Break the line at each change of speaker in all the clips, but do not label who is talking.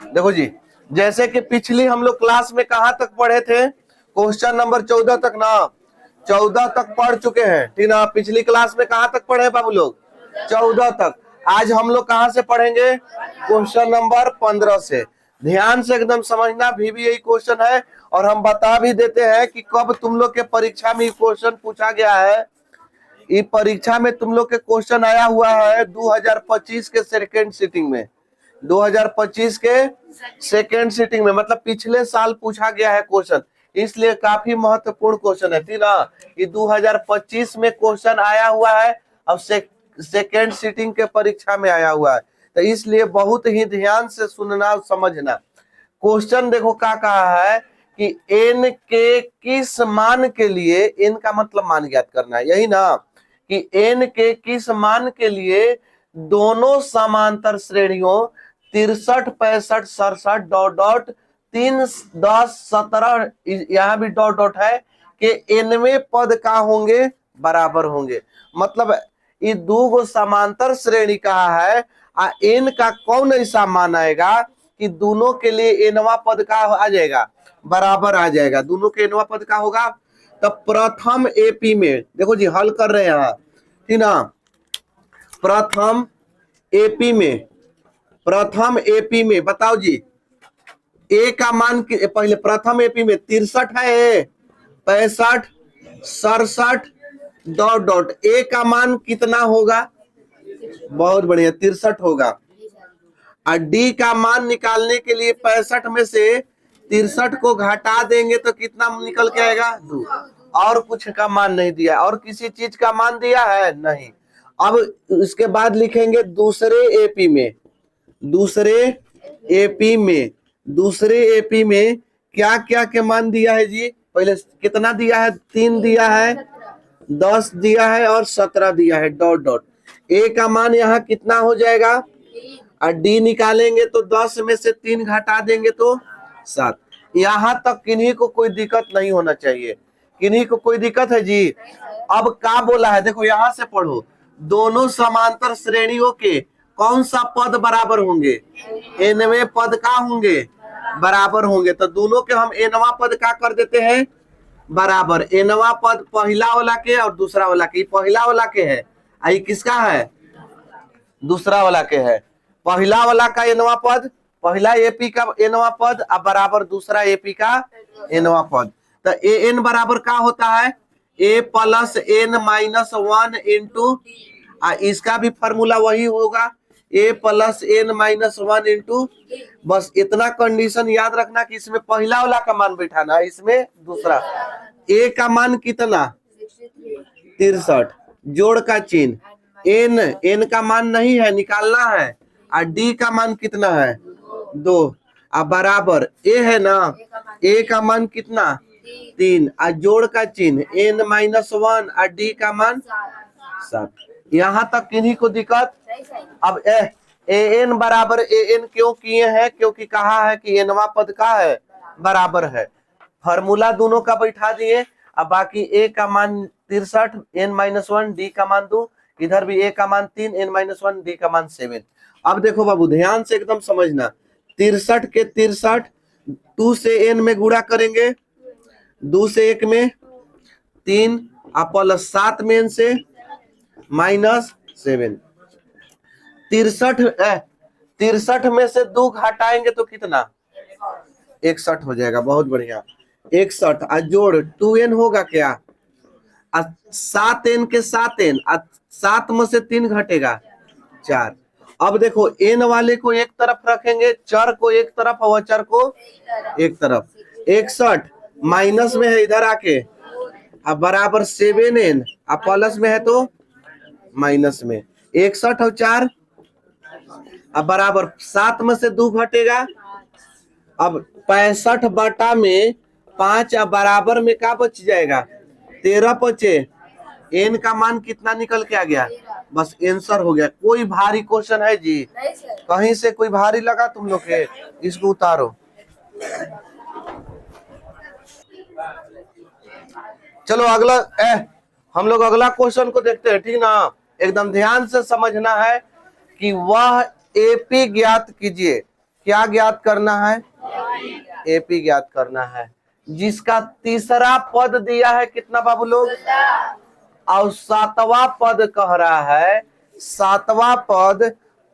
देखो जी, जैसे कि पिछली हम लोग क्लास में कहां तक पढ़े थे, क्वेश्चन नंबर 14 तक ना, 14 तक पढ़ चुके हैं, ठीक ना। पिछली क्लास में कहां तक पढ़े बाबू लोग, 14 तक। आज हम लोग कहां से पढ़ेंगे, क्वेश्चन नंबर 15 से। ध्यान से एकदम समझना, भी यही क्वेश्चन है, और हम बता भी देते हैं कि कब तुम लोग के परीक्षा में क्वेश्चन पूछा गया है। ये परीक्षा में तुम लोग के क्वेश्चन आया हुआ है 2025 के सेकेंड सीटिंग में, 2025 के सेकेंड सीटिंग में, मतलब पिछले साल पूछा गया है क्वेश्चन, इसलिए काफी महत्वपूर्ण क्वेश्चन है, ठीक ना। ये 2025 में क्वेश्चन आया हुआ है, अब सेकेंड सीटिंग के परीक्षा में आया हुआ है, तो इसलिए बहुत ही ध्यान से सुनना समझना। क्वेश्चन देखो क्या कहा है कि n के किस मान के लिए, n का मतलब मान ज्ञात करना है, यही ना, कि n के किस मान के लिए दोनों समांतर श्रेणियों 63, 65, 67 डॉट डॉट 3, 10, 17, यहाँ भी डॉट डॉट है, कि nवें पद का होंगे, बराबर होंगे। मतलब ये दो समांतर श्रेणी कहा है, n का कौन ऐसा मान आएगा कि दोनों के लिए nवां पद का आ जाएगा, बराबर आ जाएगा, दोनों के nवां पद का होगा। तो प्रथम एपी में देखो जी, हल कर रहे हैं यहाँ, ठीक ना। प्रथम एपी में बताओ जी, ए का मान पहले प्रथम एपी में 63 है, 65, 67 डॉट डॉट, ए का मान कितना होगा, बहुत बढ़िया 63 होगा। और डी का मान निकालने के लिए 65 में से 63 को घटा देंगे तो कितना निकल के आएगा, 2। और कुछ का मान नहीं दिया, और किसी चीज का मान दिया है नहीं। अब इसके बाद लिखेंगे दूसरे एपी में क्या क्या के मान दिया है जी, पहले कितना दिया है, 3 दिया है, 10 दिया है और 17 दिया है डॉट डॉट। ए का मान यहाँ कितना हो जाएगा, और डी निकालेंगे तो 10 में से 3 घटा देंगे तो 7। यहाँ तक किन्हीं को कोई दिक्कत नहीं होना चाहिए, किन्हीं को कोई दिक्कत है जी। अब क्या बोला है, देखो यहाँ से पढ़ो, दोनों समांतर श्रेणियों के कौन सा पद बराबर होंगे, nवें पद का होंगे, बराबर होंगे। तो दोनों के हम nवां पद का कर देते हैं, बराबर। nवां पद पहला वाला के और दूसरा वाला के, पहला वाला के है, आई किसका है, दूसरा वाला के है। पहला वाला का nवां पद, पहला एपी का nवां पद, अब बराबर दूसरा एपी का nवां पद। तो an बराबर क्या होता है, a plus n minus 1 into, इसका भी फॉर्मूला वही होगा, a plus n minus 1 into. बस इतना कंडीशन याद रखना कि इसमें पहला वाला का मान बैठाना, इसमें दूसरा। a का मान कितना, 63, जोड़ का चिन्ह, n का मान नहीं है, निकालना है, और d का मान कितना है, 2, अब बराबर a है ना, a का मान कितना, 3, और जोड़ का चिन्ह n माइनस 1 और d का मान 7। यहाँ तक किन्हीं को दिक्कत। अब an बराबर an क्यों किए हैं, क्योंकि कहा है कि nवां पद का है, बराबर है। फॉर्मूला दोनों का बैठा दिए, अब बाकी a का मान 63, n माइनस 1, d का मान 2, इधर भी a का मान 3, n माइनस 1, d का मान 7। अब देखो बाबू ध्यान से एकदम समझना, 63 के 63, 2 से n में गुणा करेंगे, 2 से 1 में 3, प्लस 7 में n से माइनस 7। 63 में से 2 घटाएंगे तो कितना, 61 हो जाएगा, बहुत बढ़िया 61, और जोड़ 2n होगा क्या, 7n के 7n, 7 में से 3 घटेगा 4। अब देखो n वाले को एक तरफ रखेंगे, चर को एक तरफ और चर को एक तरफ, 61 माइनस में है इधर आके, अब बराबर 7n, अब प्लस में है तो माइनस में, 61 और 4, अब बराबर 7 में से 2 घटेगा, अब 65 बटा में 5, अब बराबर में क्या बच जाएगा, 13 बचे। n का मान कितना निकल के आ गया, बस आंसर हो गया। कोई भारी क्वेश्चन है जी, कहीं से कोई भारी लगा तुम लोग के, इसको उतारो। चलो अगला हम लोग अगला क्वेश्चन को देखते हैं, ठीक ना। एकदम ध्यान से समझना है कि वह एपी ज्ञात कीजिए क्या ज्ञात करना है? एपी ज्ञात करना है, जिसका तीसरा पद दिया है कितना बाबू लोग? और सातवां पद कह रहा है, सातवां पद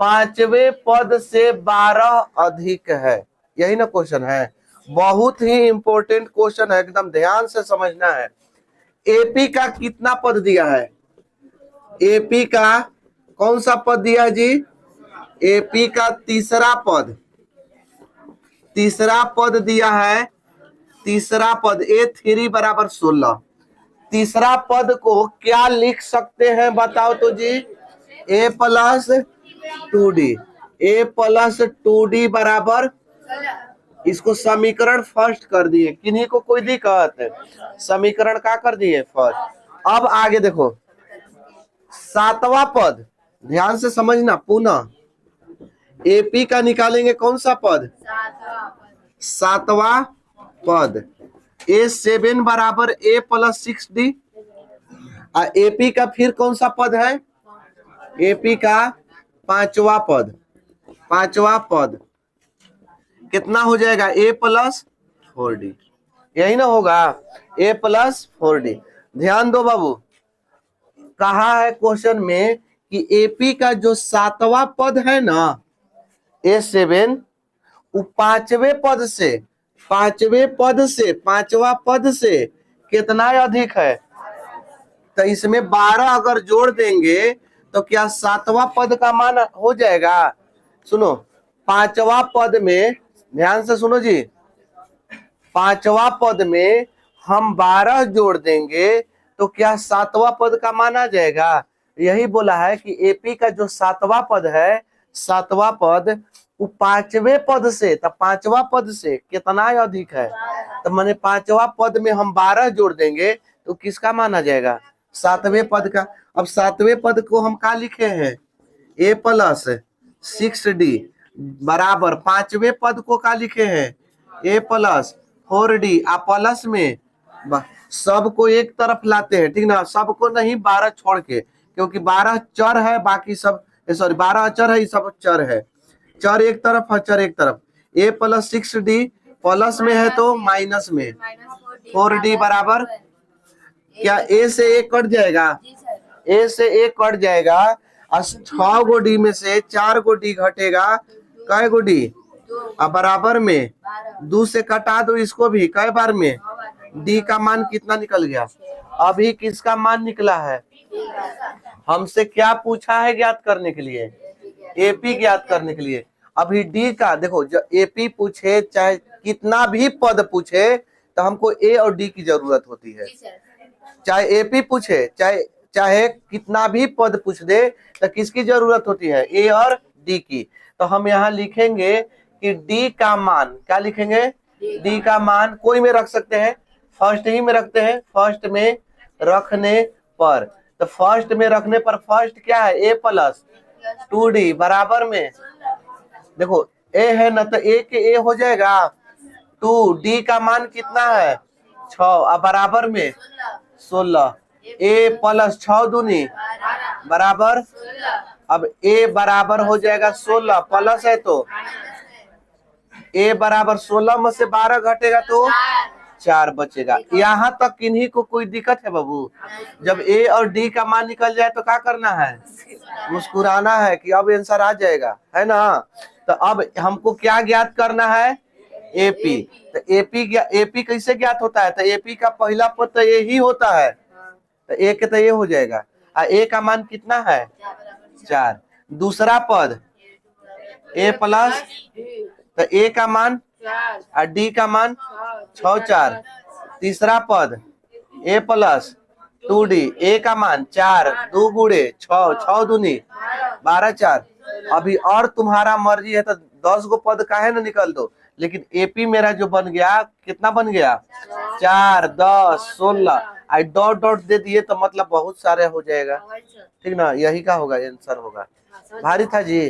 पांचवें पद से 12 अधिक है। यही ना क्वेश्चन है, बहुत ही इंपॉर्टेंट क्वेश्चन है, एकदम ध्यान से समझना है। एपी का कितना पद दिया है? एपी का कौन सा पद दिया है जी? एपी का तीसरा पद, तीसरा पद दिया है, तीसरा पद A3 बराबर 16। तीसरा पद को क्या लिख सकते हैं बताओ तो जी? A plus 2D, A plus 2D बराबर, इसको समीकरण फर्स्ट कर दिए। किन्हीं को कोई दिक्कत है? समीकरण का कर दिए फर्स्ट। अब आगे देखो, सातवां पद ध्यान से समझना पुनः, एपी का निकालेंगे कौन सा पद? सातवां पद। A7 बराबर A प्लस 6D। एपी का फिर कौन सा पद है? एपी का पांचवा पद, पांचवा पद कितना हो जाएगा? A plus 4D। यही ना होगा, A प्लस 4D। ध्यान दो बाबू, कहा है क्वेश्चन में कि एपी का जो सातवां पद है ना A7, वो पांचवें पद से, पांचवें पद से, पांचवा पद से कितना अधिक है? तो इसमें 12 अगर जोड़ देंगे तो क्या सातवां पद का मान हो जाएगा? सुनो, पांचवा पद में ध्यान से सुनो जी, पांचवा पद में हम 12 जोड़ देंगे तो क्या सातवां पद का मान आ जाएगा? यही बोला है कि एपी का जो सातवां पद है, सातवां पद वो पांचवें पद से, तो पांचवा पद से कितना अधिक है? तो माने पांचवा पद में हम 12 जोड़ देंगे तो किसका मान आ जाएगा? सातवें पद का। अब सातवें पद को हम क्या लिखे हैं? A प्लस 6D बराबर, पांचवें पद को क्या लिखे हैं? A plus 4D। आप प्लस में सबको एक तरफ लाते हैं, ठीक ना, सबको नहीं, 12 छोड़ के, क्योंकि 12 चर है, बाकी सब सॉरी 12 अचर है, ये सब चर है। चर एक तरफ, अचर एक तरफ। A प्लस 6D प्लस में है तो माइनस में 4D बराबर, क्या A से A कट जाएगा? A से A कट जाएगा, 6 गो D में से 4 गो D घटेगा, कै गो D? अब बराबर में 2 से कटा दो इसको भी, कै बार में? D का मान कितना निकल गया? अभी किसका मान निकला है? हमसे क्या पूछा है ज्ञात करने के लिए? एपी ज्ञात करने के लिए। अभी डी का देखो, जब एपी पूछे चाहे कितना भी पद पूछे तो हमको ए और डी की जरूरत होती है। चाहे एपी पूछे चाहे कितना भी पद पूछ दे तो किसकी जरूरत होती है? ए और डी की। तो हम यहाँ लिखेंगे कि डी का मान, क्या लिखेंगे? डी का मान कोई में रख सकते हैं, फर्स्ट ही में रखते हैं। फर्स्ट में रखने पर, तो फर्स्ट में रखने पर फर्स्ट क्या है? A प्लस 2D बराबर में, देखो A है ना, तो A के A हो जाएगा 2D का मान कितना है? 6, अब बराबर में 16। A प्लस 6 दूनी बराबर, अब A बराबर हो जाएगा 16, प्लस है तो A बराबर 16 में से 12 घटेगा तो 4 बचेगा। यहाँ तक किन्हीं को कोई दिक्कत है बाबू? जब A और D का मान निकल जाए तो क्या करना है? मुस्कुराना है कि अब आंसर आ जाएगा, है ना। तो अब हमको क्या ज्ञात करना है? एपी। तो एपी कैसे ज्ञात होता है? तो एपी का पहला पद तो ए ही होता है, तो ए के तो ये हो जाएगा। ए का मान कितना है? 4। दूसरा पद A प्लस, तो A का मान और D का मान 6 4। तीसरा पद A प्लस 2D, A का मान 4, 2 गुणे 6, 6 दूनी 12 4। अभी और तुम्हारा मर्जी है तो 10 गो पद का है ना निकल दो, लेकिन एपी मेरा जो बन गया, कितना बन गया? 4 10 16। आई डॉट डॉट दे दिए तो मतलब बहुत सारे हो जाएगा, ठीक ना। यही का होगा आंसर होगा। भारी था जी,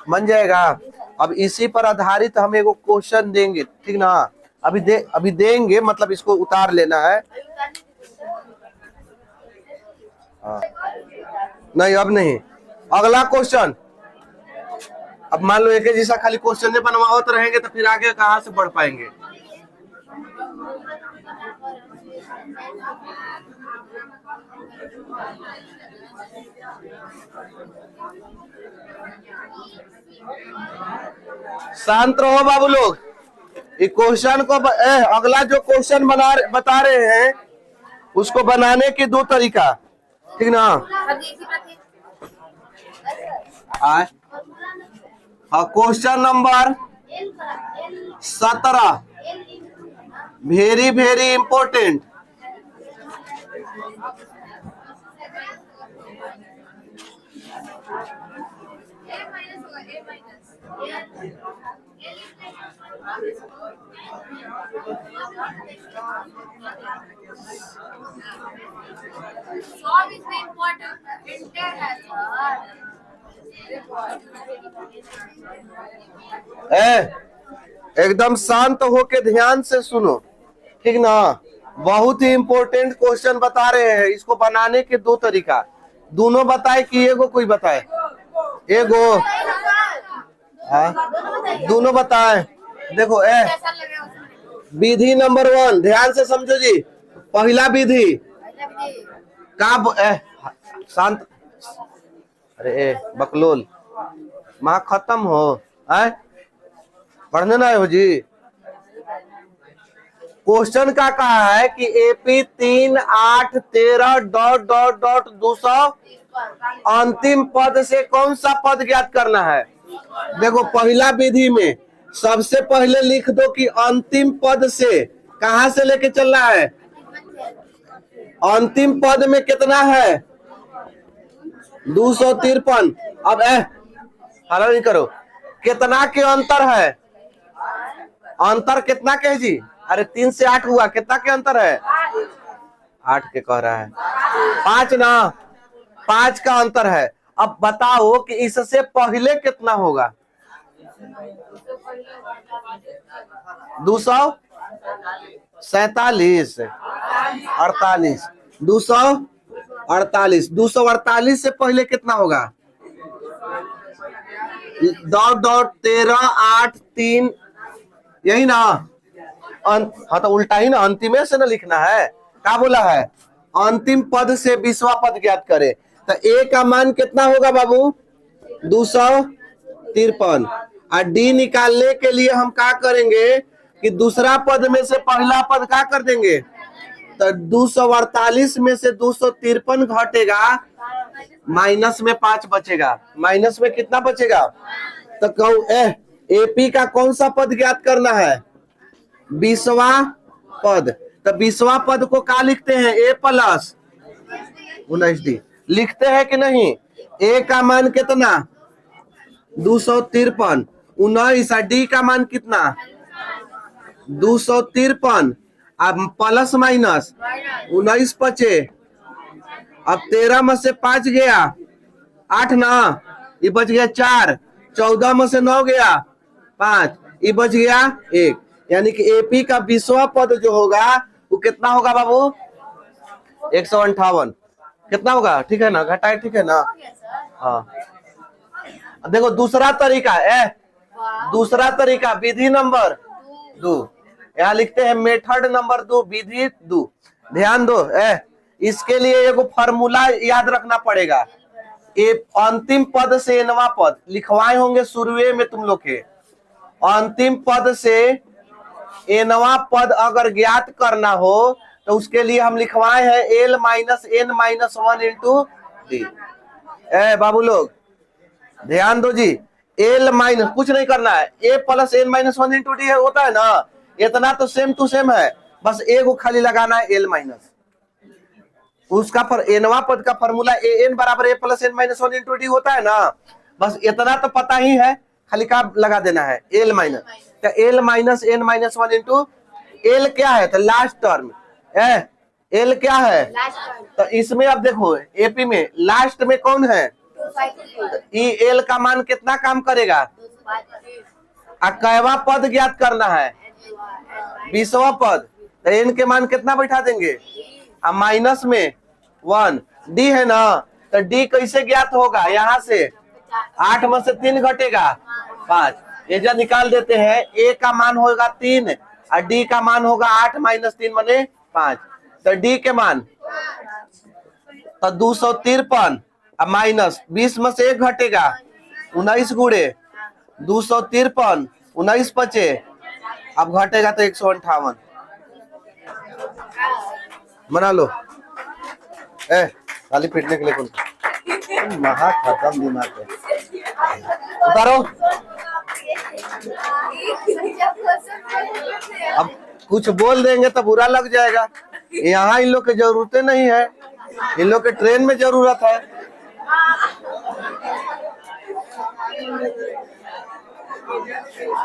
बन जाएगा। अब इसी पर आधारित हम एगो क्वेश्चन देंगे, ठीक ना। अभी देंगे, मतलब इसको उतार लेना है। हाँ नहीं, अब नहीं। अगला क्वेश्चन, अब मान लो एक ही जैसा खाली क्वेश्चन बनवाओ तो रहेंगे तो फिर आगे कहाँ से बढ़ पाएंगे। शांत रहो बाबू लोग। ये क्वेश्चन को अगला जो क्वेश्चन बता रहे हैं उसको बनाने के दो तरीका, ठीक ना। हाँ, question number 17 very very important. एकदम शांत होके ध्यान से सुनो, ठीक ना। बहुत ही इंपॉर्टेंट क्वेश्चन बता रहे हैं। इसको बनाने के दो तरीका, दोनों बताए कि एगो कोई बताए? एगो, दोनों बताए। देखो विधि नंबर 1 ध्यान से समझो जी। पहला विधि का शांत, अरे बकलोल माँ खत्म हो पढ़ने ना हो जी। क्वेश्चन का कहा है कि एपी 3, 8, 13 डॉट डॉट डॉट 200 अंतिम पद से कौन सा पद ज्ञात करना है। देखो पहला विधि में सबसे पहले लिख दो कि अंतिम पद से कहां से लेके चलना है। अंतिम पद में कितना है 253। अब हला नहीं करो, कितना के अंतर है? अंतर कितना के जी? अरे 3 से 8 हुआ, कितना के अंतर है? 8 के कह रहा है, 5 ना, 5 का अंतर है। अब बताओ कि इससे पहले कितना होगा? 247, 48, 248, 248 से पहले कितना होगा? डॉट डॉट 13, 8, 3, यही ना। हाँ तो उल्टा ही ना, अंतिम से ना लिखना है। क्या बोला है? अंतिम पद से 20वां पद ज्ञात करे। तो ए का मान कितना होगा बाबू? 253। और डी निकालने के लिए हम क्या करेंगे कि दूसरा पद में से पहला पद क्या कर देंगे। तो 248 में से 253 घटेगा, माइनस में 5 बचेगा। माइनस में कितना बचेगा? तो कहूं एपी का कौन सा पद ज्ञात करना है? 20वां पद। तो 20वां पद को क्या लिखते हैं? ए प्लस 19D लिखते हैं कि नहीं। ए का मान कितना? 253, 19। डी का मान कितना? 253। अब प्लस माइनस 19 बचे। अब 13 में से 5 गया 8 ना, ये बच गया 4। 14 में से 9 गया 5, ये बच गया 1। यानी कि एपी का 20वां पद जो होगा वो कितना होगा बाबू? 158। कितना होगा? ठीक है ना, घटाए, ठीक है ना। हाँ देखो दूसरा तरीका दूसरा तरीका विधि नंबर 2। यहाँ लिखते हैं मेथड नंबर 2, विधि 2। ध्यान दो, इसके लिए एगो फार्मूला याद रखना पड़ेगा। अंतिम पद से नवा पद लिखवाए होंगे शुरुए में तुम लोग के। अंतिम पद से एनवा पद अगर ज्ञात करना हो तो उसके लिए हम लिखवाए हैं L minus N minus 1 into D. बाबू लोग ध्यान दो जी, एल माइनस कुछ नहीं करना है, A plus N minus 1 into D होता है ना, इतना तो सेम टू सेम है। बस ए को खाली लगाना है एल माइनस, उसका पर एनवा पद का फॉर्मूला ए एन बराबर A plus N minus 1 into D होता है ना। बस इतना तो पता ही है, खाली का लगा देना है एल माइनस। तो L minus N minus 1 into L क्या है? तो लास्ट टर्म एल क्या है? तो इसमें अब देखो एपी में लास्ट में कौन है? ई एल का मान कितना काम करेगा? कैवा पद ज्ञात करना है? 20वां पद। तो एन के मान कितना बैठा देंगे? अब माइनस में 1 डी है ना। तो डी कैसे ज्ञात होगा? यहाँ से 8 में से 3 घटेगा 5। ये जो निकाल देते हैं, ए का मान होगा 3 और डी का मान होगा 8 माइनस 3 माने 5। तो डी के मान तो 253 और माइनस 20 में से 1 घटेगा, 19 गुणे 253, 19 बचे, अब घटेगा तो 158। बना लो। खाली पीटने के लिए कौन महा खत्म दिमाग है। उतारो। अब कुछ बोल देंगे तो बुरा लग जाएगा। यहाँ इन लोग की जरूरतें नहीं है, इन लोग के ट्रेन में जरूरत है।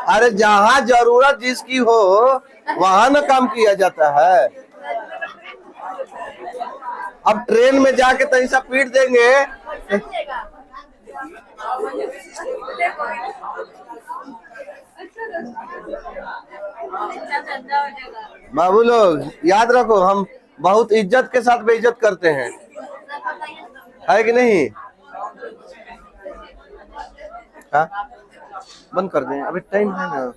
अरे जहाँ जरूरत जिसकी हो वहां ना काम किया जाता है। अब ट्रेन में जाके तो ऐसा पीट देंगे। बाबू लोग याद रखो, हम बहुत इज्जत के साथ बेइज्जत करते हैं, है कि नहीं? हाँ बंद कर दें, अभी टाइम है ना।